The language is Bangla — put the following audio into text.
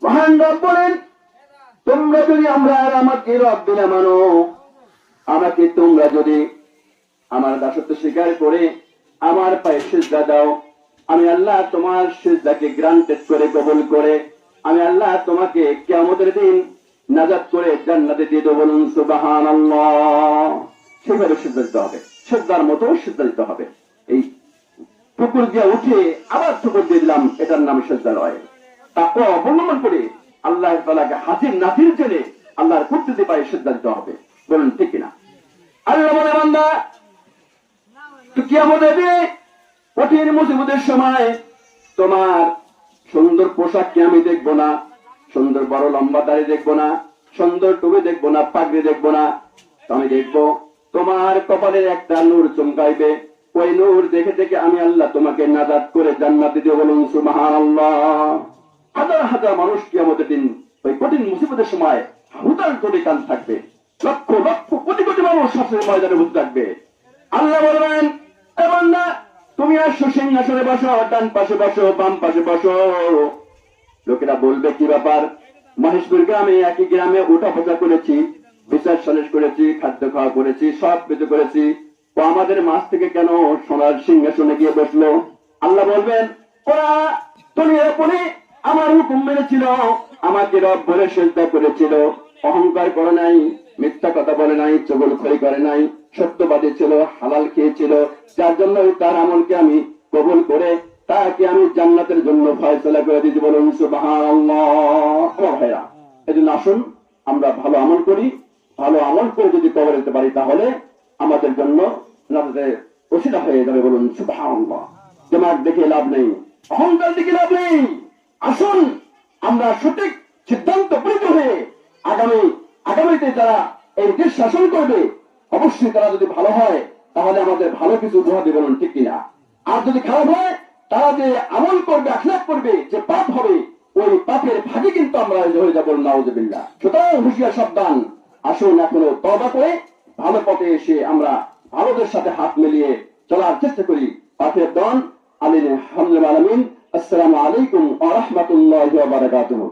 মহান রব বলেন, তোমরা যদি আমরা আর আমাকে রব বিনা মানো, আমাকে তোমরা যদি আমার দাসত্ব স্বীকার করে আমার পায়ে সিজদা দাও, আমি আল্লাহ তোমার সিজদাকে গ্রান্টেড করে কবুল করে আমি আল্লাহ তোমাকে কিয়ামতের দিন নাজাত করে জান্নাতে দিয়ে দেব। বলুন সুবহানাল্লাহ। সেভাবে সিজদা দিতে হবে, সিজদার মতো সিজদা দিতে হবে। এই পুকুর দিয়ে উঠে আবার পুকুর দিয়ে দিলাম, এটার নাম সিজদা নয়। তাকওয়া অবলম্বন করে আল্লাহ তাআলাকে হাজির নাজির জেনে আল্লাহর কুদরতি পায়ে সিজদা দিতে হবে। বলুন ঠিক কিনা? আল্লাহ বলে, বান্দা কিয়ামতের দিনে কঠিন মুসিবতের সময় তোমার সুন্দর পোশাককে আমি দেখবো না, সুন্দর বড় লম্বা দাড়ি দেখবো না, সুন্দর টুপি দেখবো না, পাগড়ি দেখবো না। আমি দেখবো তোমার কপালের একটা নূর চমকাইবে। ওই নূর দেখে দেখে আমি আল্লাহ তোমাকে নাজাত করে জান্নাতে দিয়ে। বলুন সুবহানাল্লাহ। হাজার হাজার মানুষ কিয়ামতের দিন ওই কঠিন মুসিবতের সময় হুতাল করে কান থাকবে। লক্ষ লক্ষ কোটি কোটি মানুষ শাস্তির ময়দানে বসে থাকবে। আল্লাহ বলবেন, এ বান্দা তুমি আসো সিংহাসনে বসো, ডান পাশে বসো, বাম পাশে বসো। লোকেরা বলবে, কি ব্যাপার? মহেশপুর গ্রামে একই গ্রামে উঠা বসা করেছি, বিচার সালিশ করেছি, খাদ্য খাওয়া করেছি, সব কিছু করেছি, তো আমাদের মাঝ থেকে কেন সোনার সিংহাসনে গিয়ে বসলো? আল্লাহ বলবেন, ওরা দুনিয়ার পরে আমার হুকুম মেনেছিল, আমাকে রব বলে সিজদা করেছিল, অহংকার করে নাই, মিথ্যা কথা বলে নাই, চগলখড়ি করে নাই, সত্যবাদী ছিল, হালাল খেয়েছিল, যার জন্য তার আমলকে আমি কবুল করে তাকে আমি জান্নাতের জন্য ফয়সালা করে দিতে। বলুন সুবহানাল্লাহ। আমার ভাইরা, এজন্য আসুন আমরা ভালো আমল করি। ভালো আমল করে যদি কবর দিতে পারি তাহলে আমাদের জন্য ওসিলা হয়ে যাবে। বলুন সুবহানাল্লাহ। জামাত দেখে লাভ নেই, অহংকার দেখে লাভ নেই। আসুন আমরা সঠিক সিদ্ধান্ত উপনীত হয়ে আগামীতে যারা এই দেশ শাসন করবে, অবশ্যই তারা যদি ভালো হয় তাহলে আমাদের ভালো কিছু উপহার দেবে। বলুন ঠিক কিনা? আর যদি খারাপ হয়, তারা যে আমল করবে, আখলাক করবে, যে পাপ হবে, ওই পাপের ভাগে কিন্তু আমরা হয়ে যাবো। নাউযুবিল্লাহ। সুতরাং হুঁশিয়ার, সাবধান। আসুন এখনো তওবা করে ভালো পথে এসে আমরা ভালোদের সাথে হাত মিলিয়ে চলার চেষ্টা করি। পাপের দন আলিন আলমিন। আসসালামু আলাইকুম ওয়া রাহমাতুল্লাহি ওয়া বারাকাতুহু।